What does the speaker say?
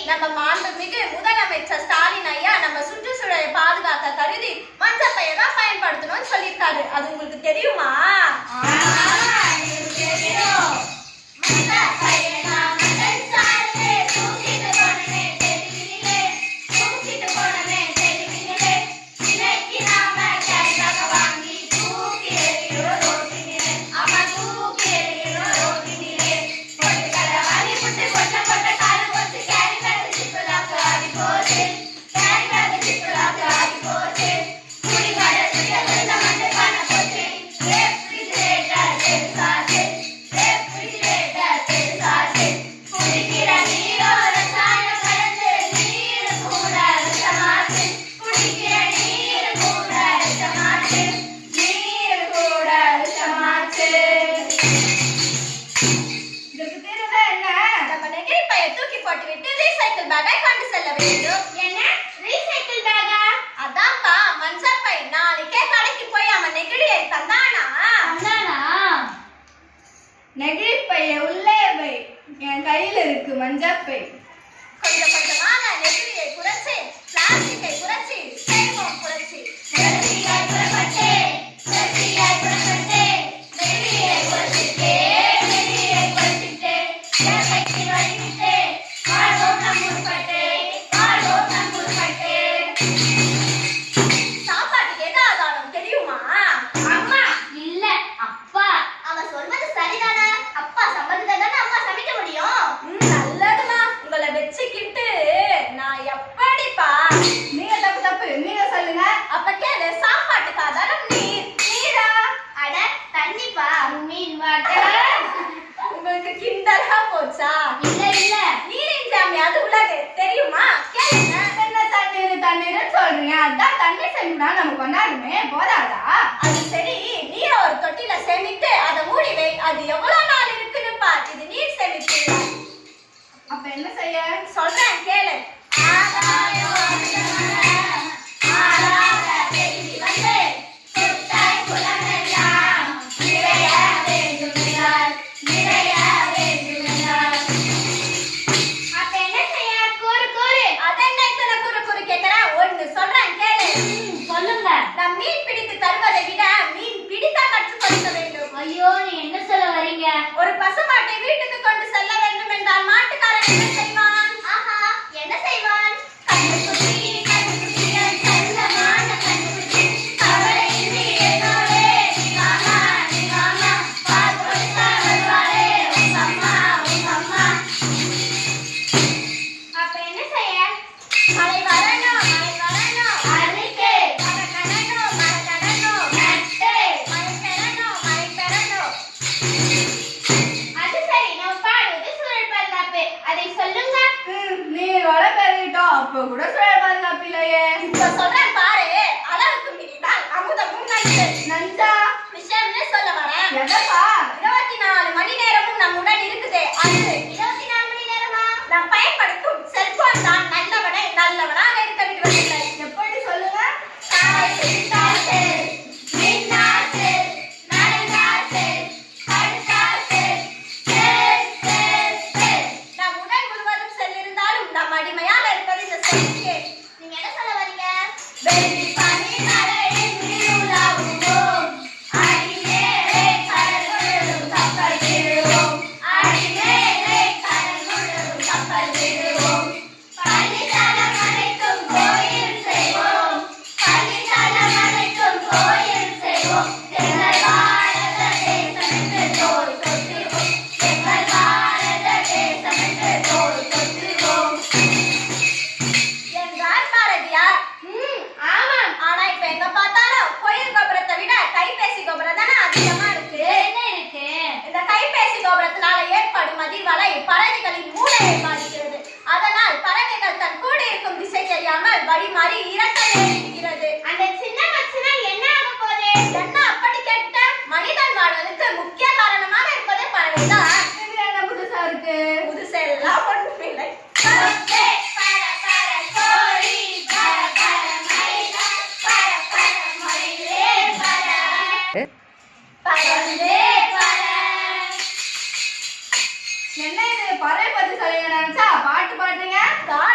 நம்ம மாண்புமிகு முதலமைச்சர் ஸ்டாலின் ஐயா நம்ம சுற்றுச்சூழலை பாதுகாக்க கருதி மஞ்சள் பையை தான் பயன்படுத்தணும்னு சொல்லியிருக்காரு. அது உங்களுக்கு தெரியுமா? நெகிழிப்பைய உள்ளே வை, என் கையில இருக்கு மஞ்சப்பை. கொஞ்சம் கொஞ்சமாக நெகிழியை குறைச்சி பிளாஸ்டிக்கை குறைச்சி செய்வோம் புரட்சி. புரட்சியாய் புறப்பட்டே புரட்சியாய் புறப்பட்டே நெகிழியை குறைச்சிட்டே நெகிழியை குறைச்சிட்டே இயற்கைக்கு வழிவிட்டே வாழ்வோம் நம் முற்பட்டே வாழ்வோம் நம் முற்பட்டே. சாப்பாட்டுக்கு எது ஆதாரம் தெரியுமா? அம்மா இல்ல அப்பா. அவ சொல்வது சரிதானே? அப்பா சம்மதித்தானே அம்மா சமைக்க முடியும். நல்லதுமா, உங்களை வச்சுக்கிட்டு நான் எப்படிப்பா? நீங்க தப்பு நீங்க சொல்லுங்க. அப்ப கேளு, சாப்பாட்டுக்கு ஆதாரம் நீர். நீரா? அட தண்ணிப்பா. Mean water. உங்களுக்கு கிண்டலா போச்சா? இல்ல நீரின் ஜாமியாது உலகு தெரியுமா? கேளுங்க. என்ன தண்ணீர் சொல்றீங்க? அதான் தண்ணி சேமினா நம்ம கொண்டாடுமே, போதாதா? அது சரி, நீரை ஒரு தொட்டில சேமித்து அதை மூடி வை. அது எவ்வளவு நாள் இருக்குன்னு பார். இது நீர் சேமிப்பு. அப்ப என்ன செய்ய? சொல்றேன் கேளு. மீன் பிடித்து தருவதை விட மீன் பிடிக்க கற்றுக் கொடுக்க வேண்டும். ஐயோ, நீ என்ன சொல்ல வரீங்க? ஒரு பசுமாட்டை வீட்டுக்கு கொண்டு செல்ல வேண்டும் என்றால் மாட்டுக்காரன் என்ன செய்வான்? ஆஹா, என்ன செய்வான்? அப்ப என்ன செய்ய? மழை வரணும், மழை வரணும், அறிக்கை, மழை நனையணும், இருக்கு. நஞ்சா விஷயம்னு சொல்ல வரேன். எதப்பா 24 மணி நேரமும் நம்முடன் இருக்குதே அது 24 மணி நேரமா? நாம் பயன்படுத்தும் செல்போன் தான் நல்லவனை நல்லவனாக இருக்க விடுவதில்லை. எப்படி சொல்லுங்க காசு, காசு, மின்னாசு, நடுங்காசு, கடுங்காசு, செல், செல், செல். நம் உடல் முழுவதும் செல் இருந்தாலும் நாம் அடிமையாக இருப்பது இந்த செல்லுக்கே. நீங்க என்ன சொல்ல வரீங்க? வெள்ளி பனி மழையில் நீருலாவுவோம். அடிமேலே கடல் முழுதும் கப்பல் விடுவோம். அடிமேலே கடல் முழுதும் கப்பல் விடுவோம். பள்ளித்தலம் அனைத்தும் கோயில் செய்வோம். பள்ளித்தலம் அனைத்தும் கோயில் செய்வோம். எங்கள் பாரத தேசம் என்று தோள் தொட்டுவோம். எங்கள் பாரத தேசம் என்று தோள் தொட்டுவோம். என்றார் பாரதியார். ஆமாம் ஆனா இப்ப எங்க பார்த்தாலும் கோயில் கோபுரத்தை விட கைபேசி கோபுரம் தானே அதிகமா இருக்கு. என்ன இருக்கு இந்த கைபேசி கோபுரத்தினால ஏற்படும் அதிர்வலை பறவைகளின் மூளையை பாதிக்கிறது. அதனால் பறவைகள் தன் கூட இருக்கும் திசை தெரியாமல் வழிமாறி இறக்க நேரிடுகிறது. அந்த சின்ன மச்சனா என்ன ஆக போதே என்ன அப்படி கேட்ட? மனிதன் வாழ்வதற்கு முக்கிய காரணமாக இருப்பதே பறவைதான். இது என்ன புதுசா இருக்கு புதுசெல்லாம் ஒன்றுமில்லை. பறப்பே, பற, பற, கோழி, பற, பற, மயிலா, பற, பற, மயிலே, பற. பறந்தே பற. என்ன இது பறவை பத்தி சொல்லுங்க நினைச்சா பாட்டு பாடுறீங்க காடு